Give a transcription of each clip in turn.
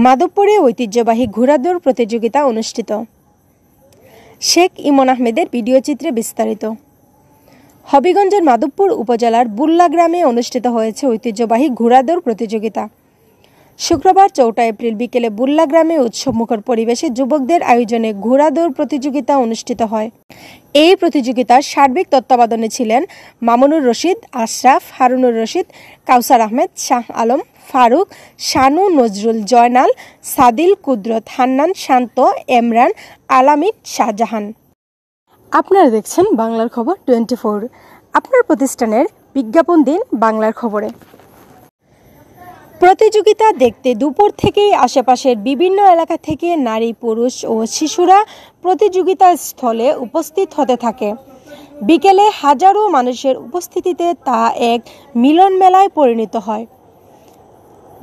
মাধবপুরে ঐতিহ্যবাহী ঘোড়াদৌড় প্রতিযোগিতা অনুষ্ঠিত। শেখ ইমন আহমেদের ভিডিও চিত্রে বিস্তারিত। হবিগঞ্জের মাধবপুর উপজেলার বুল্লা গ্রামে অনুষ্ঠিত হয়েছে ঐতিহ্যবাহী ঘোড়াদৌড় প্রতিযোগিতা। শুক্রবার 4 এপ্রিল বিকেলে বুল্লা গ্রামে উৎসবমুখর পরিবেশে যুবকদের আয়োজনে ঘোড়াদৌড় প্রতিযোগিতা অনুষ্ঠিত হয়। এই প্রতিযোগিতার সার্বিক তত্ত্বাবধানে ছিলেন মামুনুর রশিদ, আশরাফ, হারুনুর রশিদ, কাউসার আহমেদ, শাহ আলম, ফারুক, শানু, নজরুল, জয়নাল, সাদিল, কুদরত, হান্নান, শান্ত, এমরান, আলামিন, শাহজাহান। আপনারা দেখছেন বাংলার খবর 24। আপনার প্রতিষ্ঠানের বিজ্ঞাপন দিন বাংলার খবরে। প্রতিযোগিতা দেখতে দুপুর থেকেই আশেপাশের বিভিন্ন এলাকা থেকে নারী, পুরুষ ও শিশুরা প্রতিযোগিতা স্থলে উপস্থিত হতে থাকে। বিকেলে হাজারো মানুষের উপস্থিতিতে তা এক মিলন মেলায় পরিণত হয়।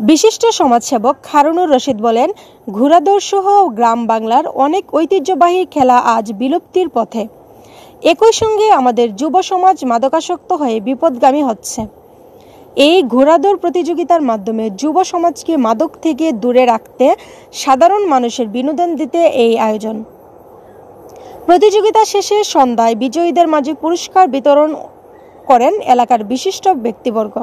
বিশিষ্ট সমাজসেবক হারুনুর রশিদ বলেন, ঘোড়াদৌড় সহ গ্রাম বাংলার অনেক ঐতিহ্যবাহী খেলা আজ বিলুপ্তির পথে। একই সঙ্গে আমাদের যুব সমাজ মাদকাসক্ত হয়ে বিপদগামী হচ্ছে। এই ঘোড়াদৌড় প্রতিযোগিতার মাধ্যমে যুব সমাজকে মাদক থেকে দূরে রাখতে সাধারণ মানুষের বিনোদন দিতে এই আয়োজন। প্রতিযোগিতা শেষে সন্ধ্যায় বিজয়ীদের মাঝে পুরস্কার বিতরণ করেন এলাকার বিশিষ্ট ব্যক্তিবর্গ।